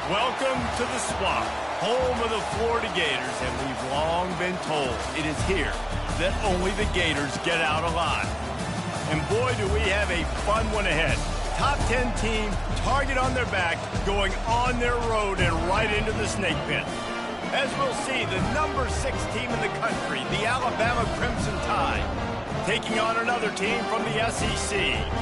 Welcome to the Swamp, home of the Florida Gators, and we've long been told it is here that only the Gators get out alive. And boy, do we have a fun one ahead. Top 10 team, target on their back, going on their road and right into the snake pit. As we'll see, the number 6 team in the country, the Alabama Crimson Tide, taking on another team from the SEC,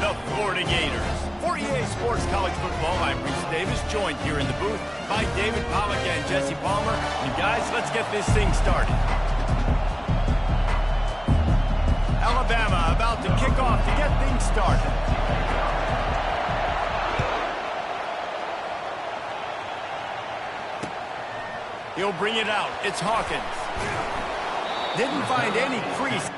the Florida Gators. For EA Sports College Football, I'm Reese Davis, joined here in the booth by David Pollack and Jesse Palmer. And guys, let's get this thing started. Alabama about to kick off to get things started. He'll bring it out. It's Hawkins. Didn't find any crease.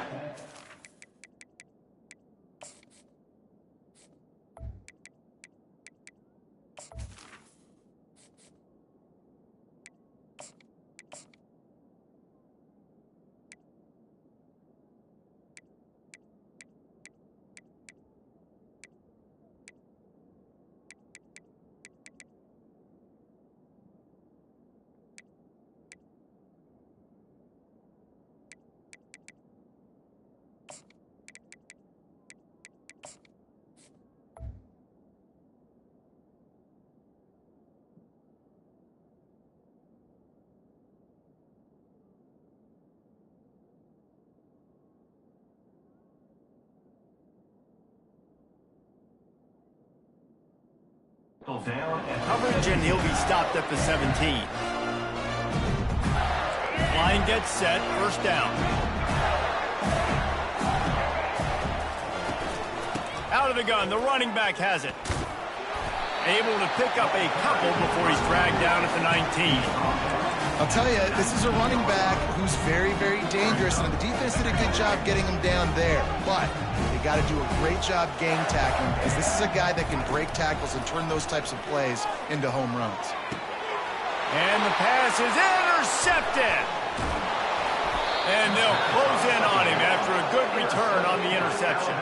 Coverage, and he'll be stopped at the 17. Line gets set, first down. Out of the gun, the running back has it. Able to pick up a couple before he's dragged down at the 19. I'll tell you, this is a running back who's very, very dangerous, and the defense did a good job getting him down there. But they got to do a great job gang tackling, because this is a guy that can break tackles and turn those types of plays into home runs. And the pass is intercepted. And they'll close in on him after a good return on the interception.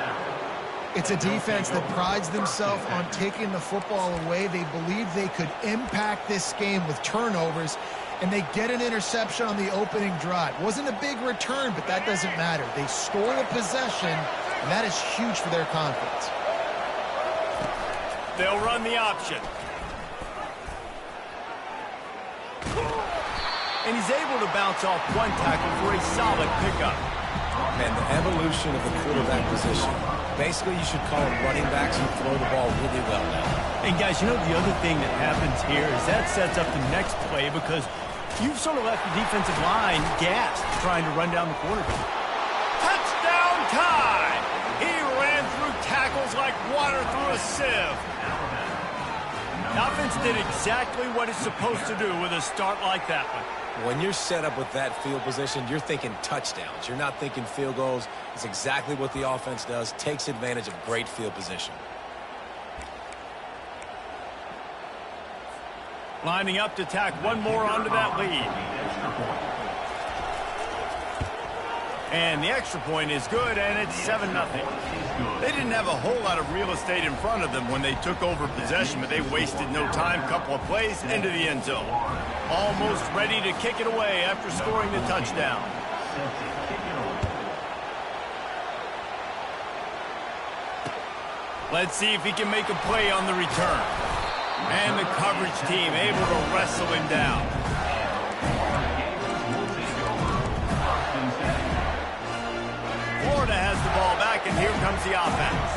It's a defense that prides themselves on taking the football away. They believe they could impact this game with turnovers, and they get an interception on the opening drive. Wasn't a big return, but that doesn't matter. They score a possession, and that is huge for their confidence. They'll run the option. And he's able to bounce off one tackle for a solid pickup. Man, the evolution of the quarterback position. Basically, you should call them running backs who throw the ball really well now. And guys, you know the other thing that happens here is that sets up the next play, because you've sort of left the defensive line gassed trying to run down the quarterback. Touchdown time! He ran through tackles like water through a sieve. The offense did exactly what it's supposed to do with a start like that one. When you're set up with that field position, you're thinking touchdowns. You're not thinking field goals. It's exactly what the offense does, takes advantage of great field position. Lining up to tack one more onto that lead. And the extra point is good, and it's 7-0. They didn't have a whole lot of real estate in front of them when they took over possession, but they wasted no time. Couple of plays into the end zone. Almost ready to kick it away after scoring the touchdown. Let's see if he can make a play on the return. And the coverage team able to wrestle him down. Florida has the ball back, and here comes the offense.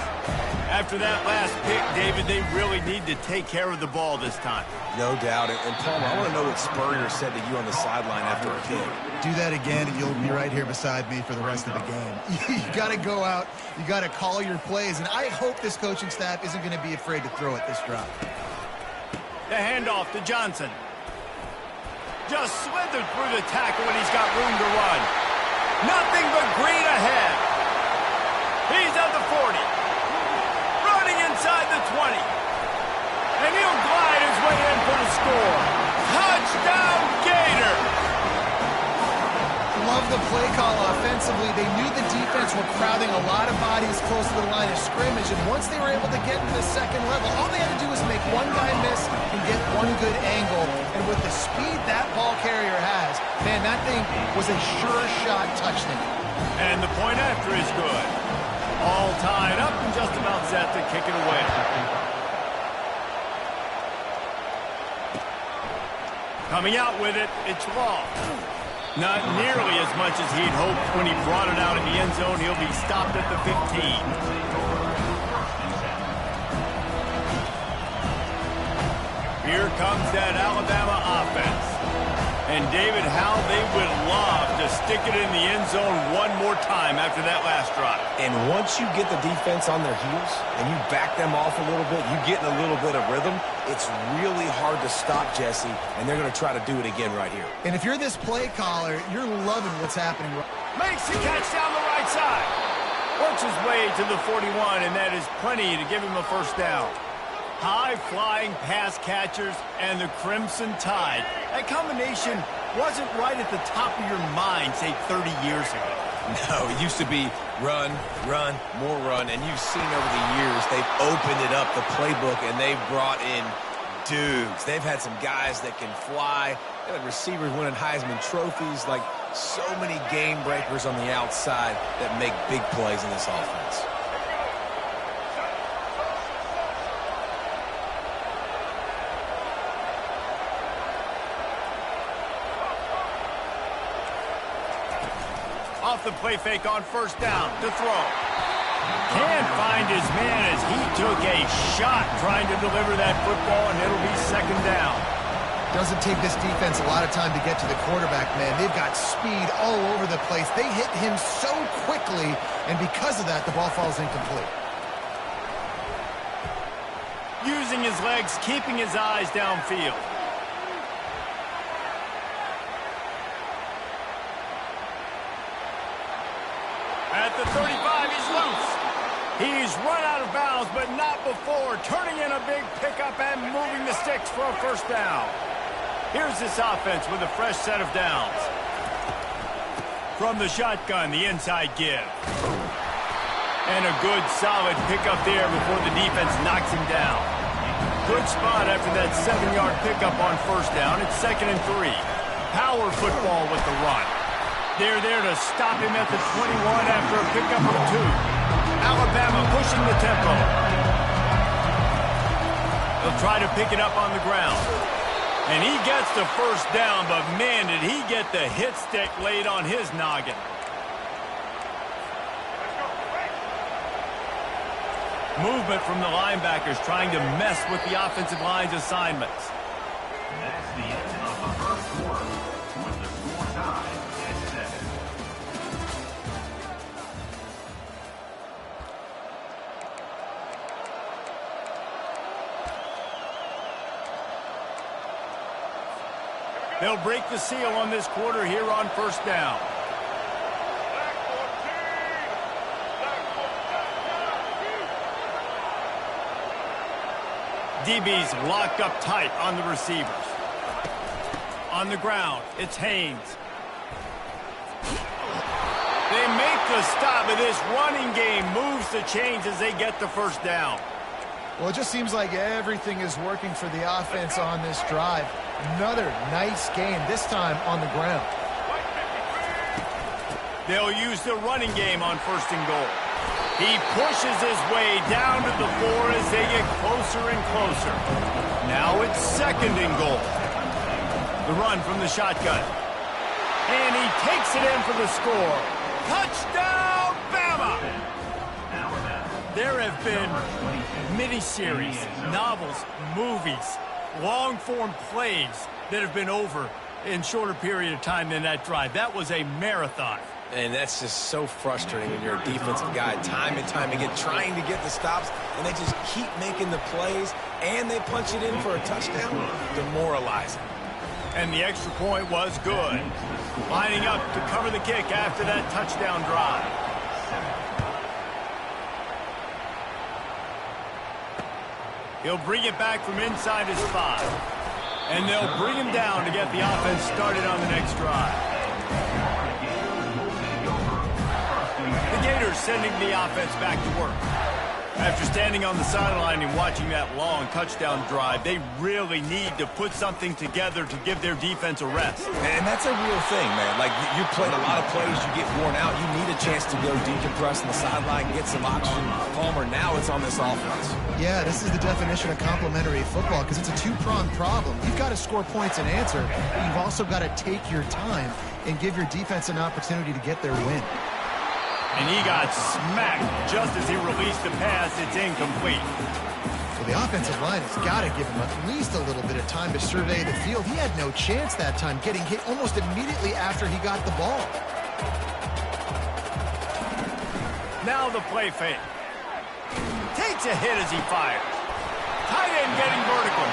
After that last pick, David, they really need to take care of the ball this time. No doubt. And Palmer, I want to know what Spurrier said to you on the sideline after a kick. Do that again, and you'll be right here beside me for the rest of the game. You got to go out. You got to call your plays, and I hope this coaching staff isn't going to be afraid to throw it this drive. The handoff to Johnson. Just slithered through the tackle, and he's got room to run. Nothing but green ahead. He's at the 40. Running inside the 20. And he'll glide his way in for the score. Touchdown, Gators! love the play call offensively. They knew the defense were crowding a lot of bodies close to the line of scrimmage, and once they were able to get to the second level, all they had to do was make one guy miss and get one good angle. And with the speed that ball carrier has, man, that thing was a sure shot touchdown. And the point after is good. All tied up and just about set to kick it away. Coming out with it, it's Law. Not nearly as much as he'd hoped when he brought it out in the end zone. He'll be stopped at the 15. Here comes that Alabama offense. And David, how they would love to stick it in the end zone one more time after that last drive. And once you get the defense on their heels and you back them off a little bit, you get in a little bit of rhythm, it's really hard to stop, Jesse, and they're going to try to do it again right here. And if you're this play caller, you're loving what's happening. Makes the catch down the right side. Works his way to the 41, and that is plenty to give him a first down. High-flying pass catchers and the Crimson Tide. That combination wasn't right at the top of your mind, say, 30 years ago. No, it used to be run, run, more run, and you've seen over the years they've opened it up, the playbook, and they've brought in dudes. They've had some guys that can fly. They've had receivers winning Heisman trophies, like so many game breakers on the outside that make big plays in this offense. Off the play fake on first down to throw. Can't find his man as he took a shot trying to deliver that football, and it'll be second down. Doesn't take this defense a lot of time to get to the quarterback, man. They've got speed all over the place. They hit him so quickly, and because of that, the ball falls incomplete. Using his legs, keeping his eyes downfield. At the 35, he's loose. He's run out of bounds, but not before turning in a big pickup and moving the sticks for a first down. Here's this offense with a fresh set of downs. From the shotgun, the inside give. And a good, solid pickup there before the defense knocks him down. Good spot after that 7-yard pickup on first down. It's 2nd and 3. Power football with the run. They're there to stop him at the 21 after a pickup of 2. Alabama pushing the tempo. They'll try to pick it up on the ground. And he gets the first down, but man, did he get the hit stick laid on his noggin. Movement from the linebackers trying to mess with the offensive line's assignments. That's the end of the first quarter with the score tied at 7. They'll break the seal on this quarter here on first down. DB's locked up tight on the receivers. On the ground, it's Haynes. They make the stop, and this running game moves the chains as they get the first down. Well, it just seems like everything is working for the offense on this drive. Another nice game, this time on the ground. They'll use the running game on 1st and goal. He pushes his way down to the 4 as they get closer and closer. Now it's 2nd and goal. The run from the shotgun. And he takes it in for the score. Touchdown, Bama! There have been miniseries, novels, movies, long-form plays that have been over in shorter period of time than that drive. That was a marathon. And that's just so frustrating when you're a defensive guy, time and time again, trying to get the stops, and they just keep making the plays, and they punch it in for a touchdown. Demoralizing. And the extra point was good. Lining up to cover the kick after that touchdown drive. He'll bring it back from inside his 5. And they'll bring him down to get the offense started on the next drive. Gators sending the offense back to work. After standing on the sideline and watching that long touchdown drive, they really need to put something together to give their defense a rest. And that's a real thing, man. Like, you played a lot of plays, you get worn out. You need a chance to go decompress on the sideline, get some oxygen. Palmer, now it's on this offense. Yeah, this is the definition of complementary football because it's a two-pronged problem. You've got to score points and answer, but you've also got to take your time and give your defense an opportunity to get their win. And he got smacked just as he released the pass. It's incomplete. Well, the offensive line has got to give him at least a little bit of time to survey the field. He had no chance that time, getting hit almost immediately after he got the ball. Now the play fake. Takes a hit as he fires. Tight end getting vertical.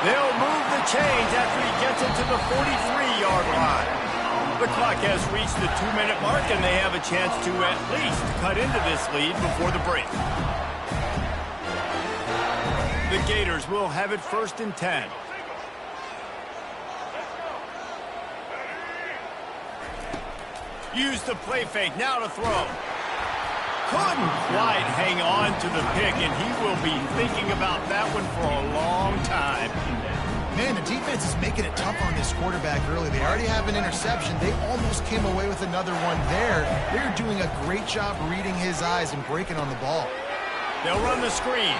They'll move the chains after he gets it to the 43-yard line. The clock has reached the 2-minute mark, and they have a chance to at least cut into this lead before the break. The Gators will have it 1st and 10. Use the play fake, now to throw. Couldn't quite hang on to the pick, and he will be thinking about that one for a long time. Man, the defense is making it tough on this quarterback early. They already have an interception. They almost came away with another one there. They're doing a great job reading his eyes and breaking on the ball. They'll run the screen.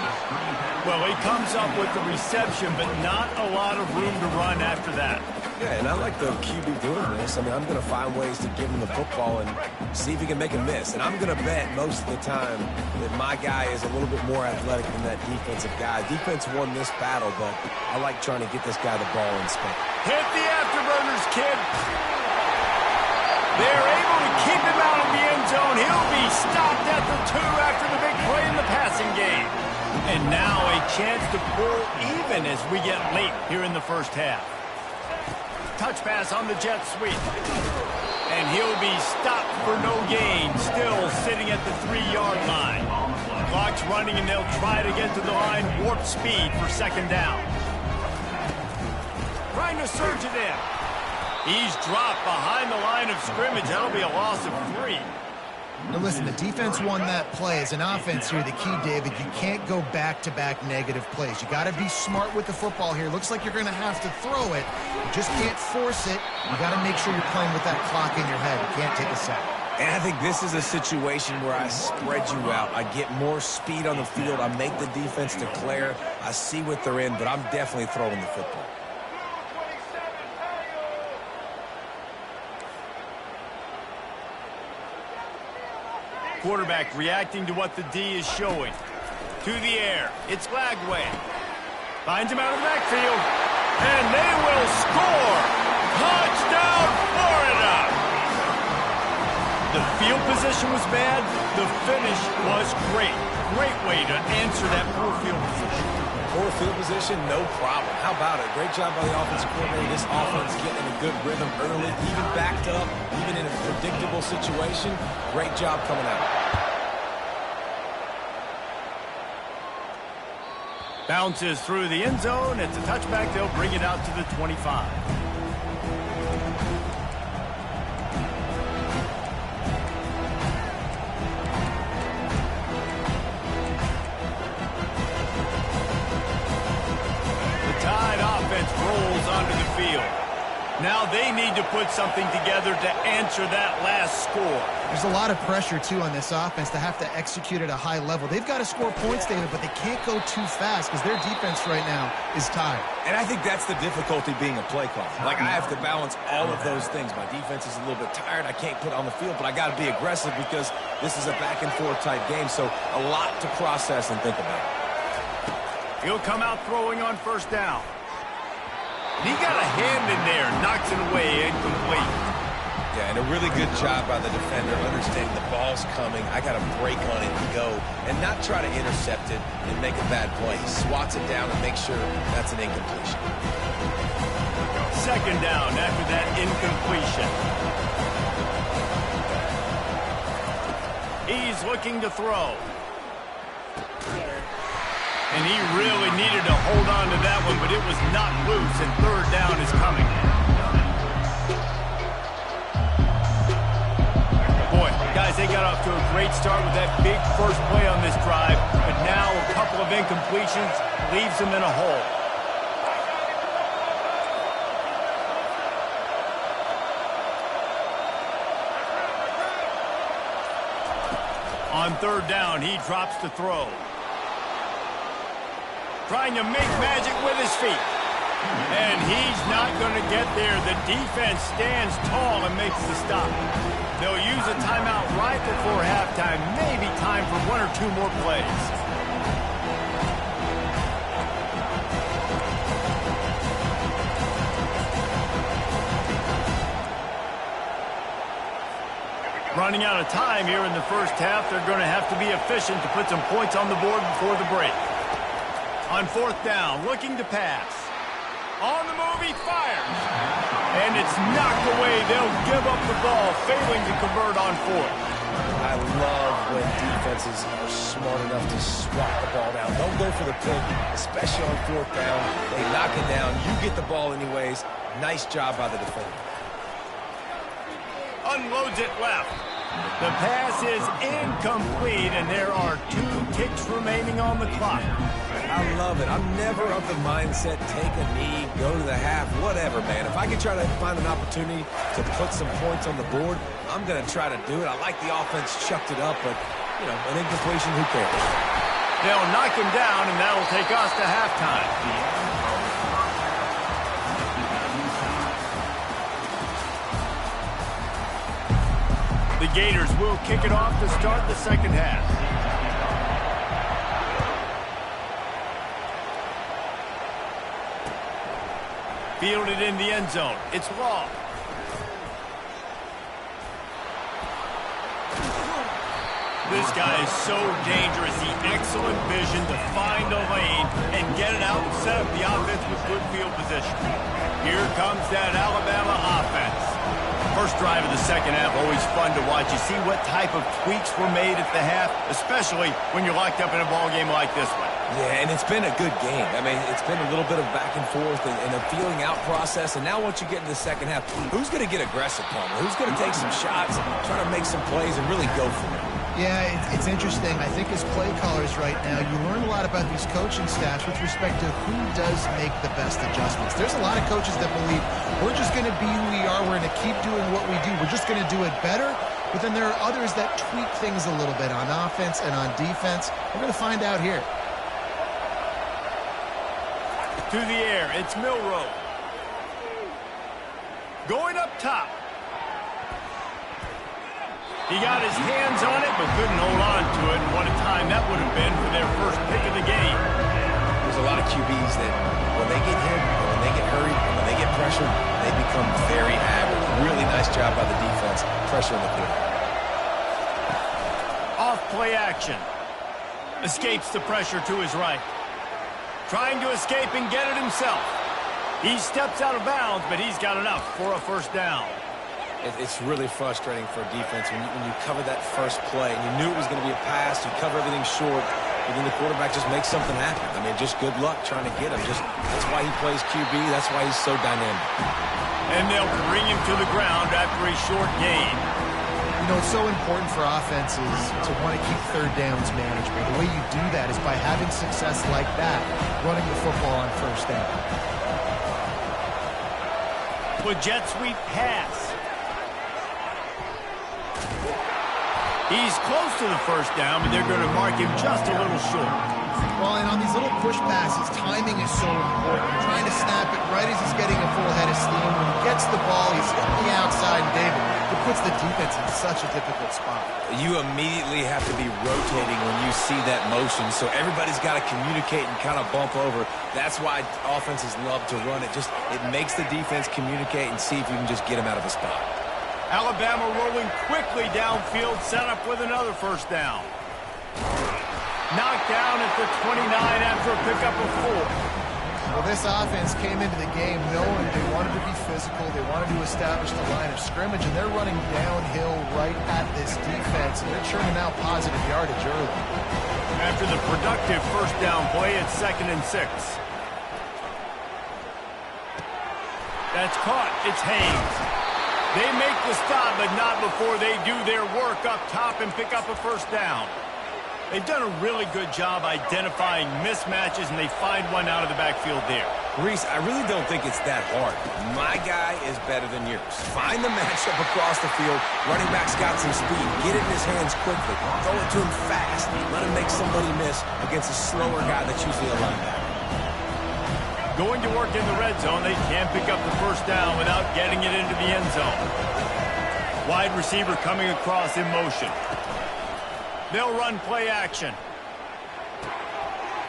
Well, he comes up with the reception, but not a lot of room to run after that. Yeah, and I like the QB doing this. I mean, I'm going to find ways to give him the football and see if he can make a miss. And I'm going to bet most of the time that my guy is a little bit more athletic than that defensive guy. Defense won this battle, but I like trying to get this guy the ball in space. Hit the afterburners, kid. They're able to keep him out of the end zone. He'll be stopped at the 2 after the big play in the passing game. And now a chance to pull even as we get late here in the first half. Touch pass on the jet sweep. And he'll be stopped for no gain, still sitting at the 3-yard line. Clock's running, and they'll try to get to the line warp speed for 2nd down. Trying to surge it in. He's dropped behind the line of scrimmage. That'll be a loss of 3. Now listen, the defense won that play. As an offense here, the key, David, you can't go back-to-back negative plays. You got to be smart with the football here. Looks like you're going to have to throw it. You just can't force it. You got to make sure you're playing with that clock in your head. You can't take a sack. And I think this is a situation where I spread you out. I get more speed on the field. I make the defense declare. I see what they're in, but I'm definitely throwing the football. Quarterback reacting to what the D is showing. To the air. It's Lagway. Finds him out of the backfield. And they will score. Touchdown, Florida. The field position was bad. The finish was great. Great way to answer that poor field position. Poor field position, no problem. How about it? Great job by the offensive coordinator. This offense getting in a good rhythm early, even backed up, even in a predictable situation. Great job coming out. Bounces through the end zone. It's a touchback. They'll bring it out to the 25. Rolls onto the field. Now they need to put something together to answer that last score. There's a lot of pressure, too, on this offense to have to execute at a high level. They've got to score points, David, but they can't go too fast because their defense right now is tired. And I think that's the difficulty being a play caller. Like, I have to balance all of those things. My defense is a little bit tired. I can't put it on the field, but I got to be aggressive because this is a back-and-forth type game, so a lot to process and think about. He'll come out throwing on 1st down. He got a hand in there, knocks it away, incomplete. Yeah, and a really good job by the defender, understanding the ball's coming. I got to break on it and go, and not try to intercept it and make a bad play. He swats it down and makes sure that's an incompletion. 2nd down after that incompletion. He's looking to throw. And he really needed to hold on to that one, but it was not loose, and 3rd down is coming. Boy, guys, they got off to a great start with that big first play on this drive, but now a couple of incompletions leaves them in a hole. On third down, he drops to throw. Trying to make magic with his feet. And he's not going to get there. The defense stands tall and makes the stop. They'll use a timeout right before halftime. Maybe time for one or two more plays. Running out of time here in the first half. They're going to have to be efficient to put some points on the board before the break. On fourth down, looking to pass. On the move, he fires. And it's knocked away. They'll give up the ball, failing to convert on fourth. I love when defenses are smart enough to swat the ball down. Don't go for the pick, especially on fourth down. They knock it down. You get the ball anyways. Nice job by the defender. Unloads it left. The pass is incomplete, and there are 2 ticks remaining on the clock. I love it. I'm never of the mindset, take a knee, go to the half, whatever, man. If I can try to find an opportunity to put some points on the board, I'm going to try to do it. I like the offense chucked it up, but, you know, an incompletion, who cares? They'll knock him down, and that'll take us to halftime. The Gators will kick it off to start the second half. Fielded in the end zone. It's Law. This guy is so dangerous. He excellent vision to find a lane and get it out and set up the offense with good field position. Here comes that Alabama offense. First drive of the second half, always fun to watch. You see what type of tweaks were made at the half, especially when you're locked up in a ball game like this one. Yeah, and it's been a good game. I mean, it's been a little bit of back and forth and a feeling out process. And now once you get in the second half, who's going to get aggressive, Palmer? Who's going to take some shots, try to make some plays, and really go for it? Yeah, it's interesting. I think as play callers right now, you learn a lot about these coaching staffs with respect to who does make the best adjustments. There's a lot of coaches that believe we're just going to be who we are. We're going to keep doing what we do. We're just going to do it better. But then there are others that tweak things a little bit on offense and on defense. We're going to find out here. To the air, it's Milroe. Going up top. He got his hands on it, but couldn't hold on to it. And what a time that would have been for their first pick of the game. There's a lot of QBs that when they get hit, when they get hurried, when they get pressured, they become very average. Really nice job by the defense, pressuring the quarterback. Off play action. Escapes the pressure to his right. Trying to escape and get it himself. He steps out of bounds, but he's got enough for a first down. It's really frustrating for a defense when you cover that first play and you knew it was going to be a pass, you cover everything short, but then the quarterback just makes something happen. I mean, just good luck trying to get him. That's why he plays QB. That's why he's so dynamic. And they'll bring him to the ground after a short gain. You know, it's so important for offenses to want to keep third downs manageable. The way you do that is by having success like that, running the football on first down. With jet sweep pass. He's close to the first down, but they're going to mark him just a little short. Well, and on these little push passes, timing is so important. You're trying to snap it right as he's getting a full head of steam. When he gets the ball, he's hitting the outside, and David, it puts the defense in such a difficult spot. You immediately have to be rotating when you see that motion, so everybody's got to communicate and kind of bump over. That's why offenses love to run it. It makes the defense communicate and see if you can just get him out of a spot. Alabama rolling quickly downfield, set up with another first down. Knocked down at the 29 after a pickup of 4. Well, this offense came into the game knowing they wanted to be physical, they wanted to establish the line of scrimmage, and they're running downhill right at this defense, and they're churning out positive yardage early. After the productive first down play, it's 2nd and 6. That's caught. It's Haynes. They make the stop, but not before they do their work up top and pick up a first down. They've done a really good job identifying mismatches, and they find one out of the backfield there. Reese, I really don't think it's that hard. My guy is better than yours. Find the matchup across the field. Running back's got some speed. Get it in his hands quickly. Throw it to him fast. Let him make somebody miss against a slower guy that's usually a linebacker. Going to work in the red zone, they can't pick up the first down without getting it into the end zone. Wide receiver coming across in motion. They'll run play action.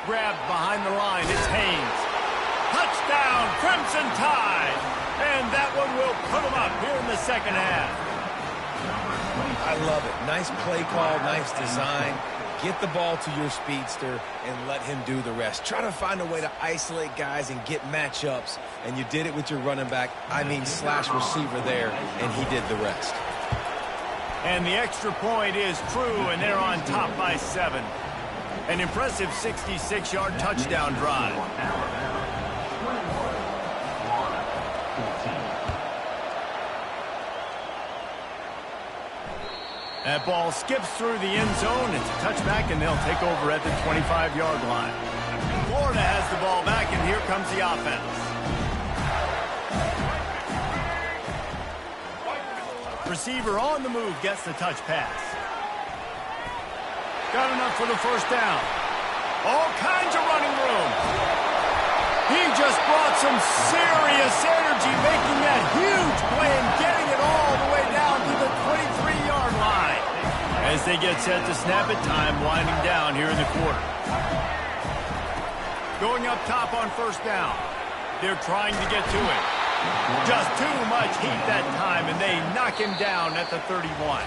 Grabbed behind the line. It's Haynes. Touchdown, Crimson Tide. And that one will put them up here in the second half. I love it. Nice play call, nice design. Get the ball to your speedster and let him do the rest. Try to find a way to isolate guys and get matchups. And you did it with your running back, slash receiver there, and he did the rest. And the extra point is true, and they're on top by 7. An impressive 66-yard touchdown drive. That ball skips through the end zone. It's a touchback, and they'll take over at the 25-yard line. Florida has the ball back, and here comes the offense. Receiver on the move gets the touch pass. Got enough for the first down. All kinds of running room. He just brought some serious energy, making that huge play and getting it all the way down to the 23-yard line. As they get set to snap it, time winding down here in the quarter. Going up top on first down. They're trying to get to it. Just too much heat that time, and they knock him down at the 31.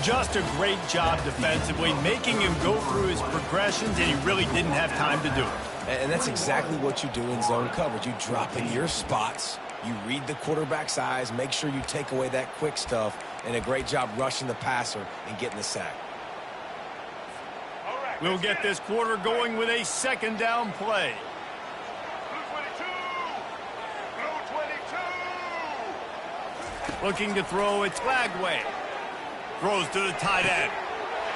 Just a great job defensively, making him go through his progressions, and he really didn't have time to do it. And that's exactly what you do in zone coverage. You drop in your spots, you read the quarterback's eyes, make sure you take away that quick stuff, and a great job rushing the passer and getting the sack. We'll get this quarter going with a second down play. Looking to throw, it's Lagway. Throws to the tight end.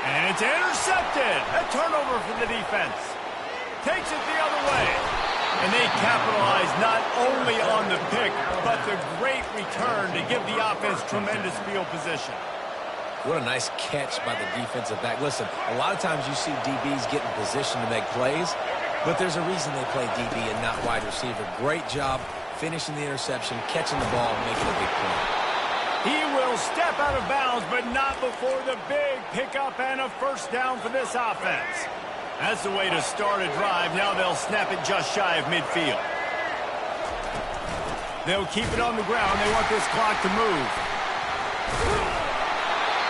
And it's intercepted. A turnover for the defense. Takes it the other way. And they capitalize not only on the pick, but the great return to give the offense tremendous field position. What a nice catch by the defensive back. Listen, a lot of times you see DBs get in position to make plays, but there's a reason they play DB and not wide receiver. Great job finishing the interception, catching the ball, and making a big play. He will step out of bounds, but not before the big pickup and a first down for this offense. That's the way to start a drive. Now they'll snap it just shy of midfield. They'll keep it on the ground. They want this clock to move.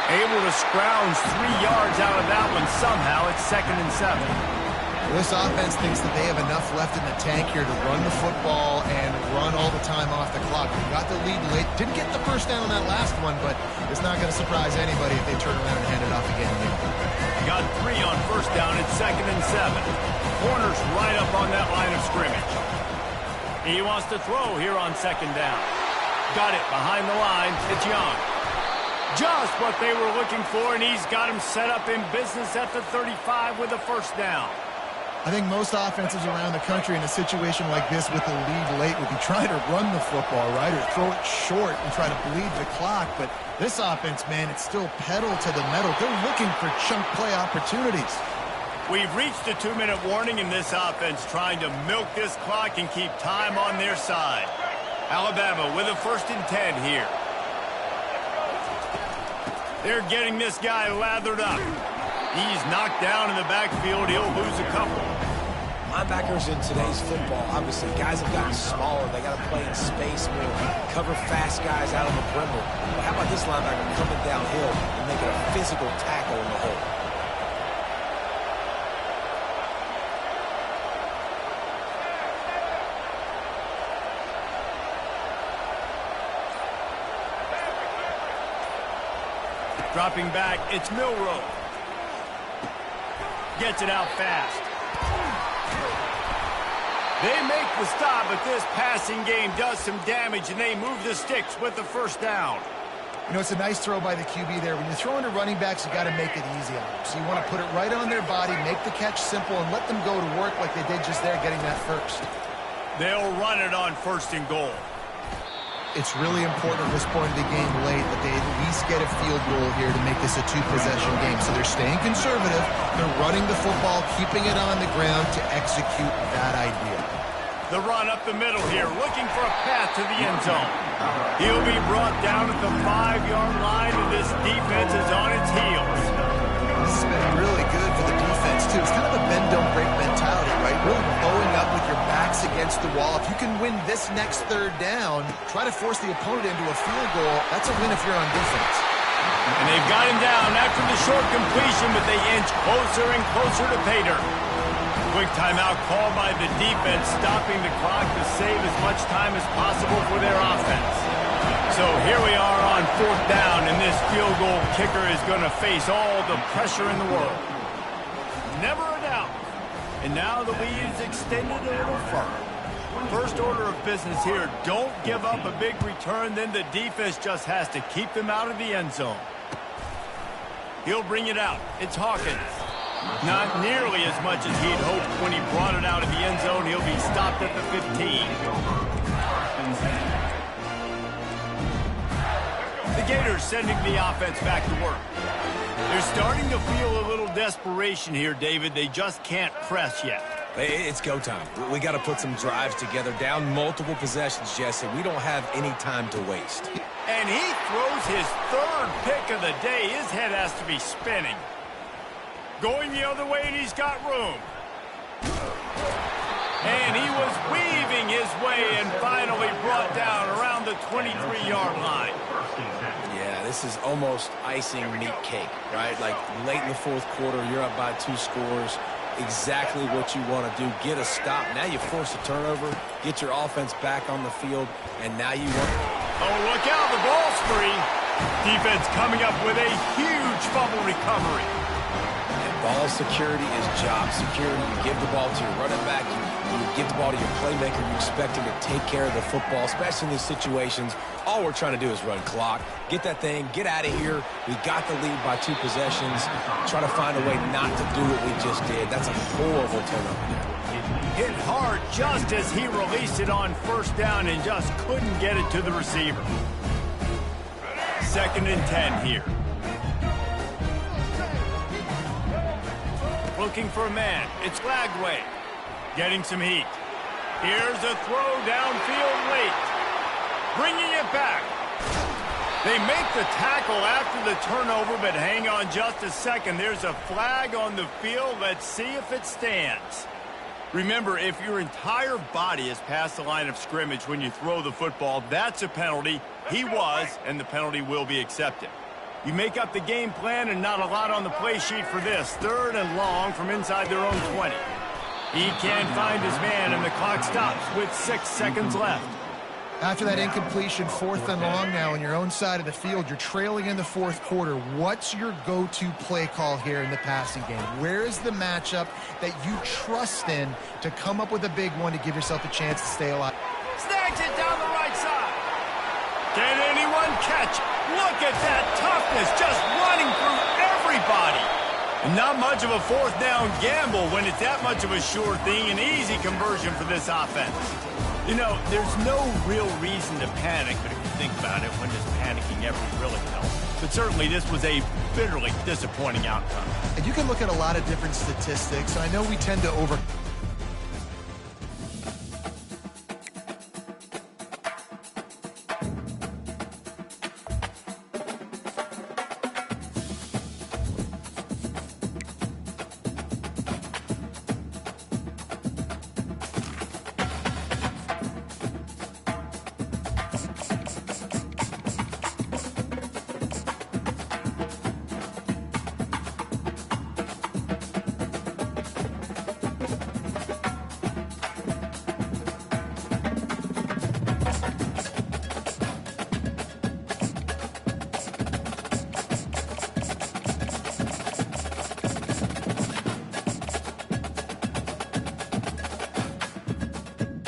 Able to scrounge 3 yards out of that one somehow. It's 2nd and 7. This offense thinks that they have enough left in the tank here to run the football and run all the time off the clock. They got the lead late. Didn't get the first down on that last one, but it's not going to surprise anybody if they turn around and hand it off again. Got 3 on first down. It's 2nd and 7. Corners right up on that line of scrimmage. He wants to throw here on 2nd down. Got it behind the line. It's Young. Just what they were looking for, and he's got him set up in business at the 35 with a first down. I think most offenses around the country in a situation like this with the lead late would be trying to run the football, right, or throw it short and try to bleed the clock. But this offense, man, it's still pedal to the metal. They're looking for chunk play opportunities. We've reached a 2-minute warning in this offense, trying to milk this clock and keep time on their side. Alabama with a 1st and 10 here. They're getting this guy lathered up. He's knocked down in the backfield. He'll lose a couple. Linebackers in today's football, obviously, guys have gotten smaller. They got to play in space more, cover fast guys out on the perimeter. But how about this linebacker coming downhill and making a physical tackle in the hole? Dropping back, it's Milroe. Gets it out fast. They make the stop, but this passing game does some damage, and they move the sticks with the first down. You know, it's a nice throw by the QB there. When you're throwing to running backs, you got to make it easy on them. So you want to put it right on their body, make the catch simple, and let them go to work like they did just there, getting that first. They'll run it on 1st and goal. It's really important at this point of the game late that they at least get a field goal here to make this a 2-possession game. So they're staying conservative. They're running the football, keeping it on the ground to execute that idea. The run up the middle here, looking for a path to the end zone. He'll be brought down at the 5-yard line, and this defense is on its heels. This has been really good for the defense, too. It's kind of a bend-don't-break mentality, right? Really bowing up with your backs against the wall. If you can win this next 3rd down, try to force the opponent into a field goal. That's a win if you're on defense. And they've got him down after the short completion, but they inch closer and closer to pay dirt. Quick timeout called by the defense, stopping the clock to save as much time as possible for their offense. So here we are on 4th down, and this field goal kicker is going to face all the pressure in the world. Never a doubt. And now the lead is extended a little further. First order of business here, don't give up a big return, then the defense just has to keep them out of the end zone. He'll bring it out. It's Hawkins. Not nearly as much as he'd hoped when he brought it out of the end zone. He'll be stopped at the 15. The Gators sending the offense back to work. They're starting to feel a little desperation here, David. They just can't press yet. It's go time. We got to put some drives together, down multiple possessions, Jesse. We don't have any time to waste. And he throws his 3rd pick of the day. His head has to be spinning. Going the other way, and he's got room. And he was weaving his way and finally brought down around the 23-yard line. Yeah, this is almost icing meat cake, right? Like late in the 4th quarter, you're up by 2 scores. Exactly what you want to do. Get a stop. Now you force a turnover, get your offense back on the field, and now you want... Oh, look out, the ball's free. Defense coming up with a huge fumble recovery. Ball security is job security. You give the ball to your running back. You give the ball to your playmaker. You expect him to take care of the football, especially in these situations. All we're trying to do is run clock. Get that thing. Get out of here. We got the lead by 2 possessions. Try to find a way not to do what we just did. That's a horrible turnover. Hit hard just as he released it on 1st down and just couldn't get it to the receiver. 2nd and 10 here. Looking for a man. It's Lagway. Getting some heat. Here's a throw downfield late. Bringing it back. They make the tackle after the turnover, but hang on just a second. There's a flag on the field. Let's see if it stands. Remember, if your entire body is past the line of scrimmage when you throw the football, that's a penalty. He was, and the penalty will be accepted. You make up the game plan and not a lot on the play sheet for this. 3rd and long from inside their own 20. He can't find his man, and the clock stops with 6 seconds left. After that incompletion, 4th and long now on your own side of the field, you're trailing in the 4th quarter. What's your go-to play call here in the passing game? Where is the matchup that you trust in to come up with a big one to give yourself a chance to stay alive? Snags it down the right side. Can anyone catch it? Look at that toughness, just running through everybody. And not much of a 4th down gamble when it's that much of a sure thing, an easy conversion for this offense. You know, there's no real reason to panic, but if you think about it, when does panicking ever really help? But certainly this was a bitterly disappointing outcome. And you can look at a lot of different statistics, and I know we tend to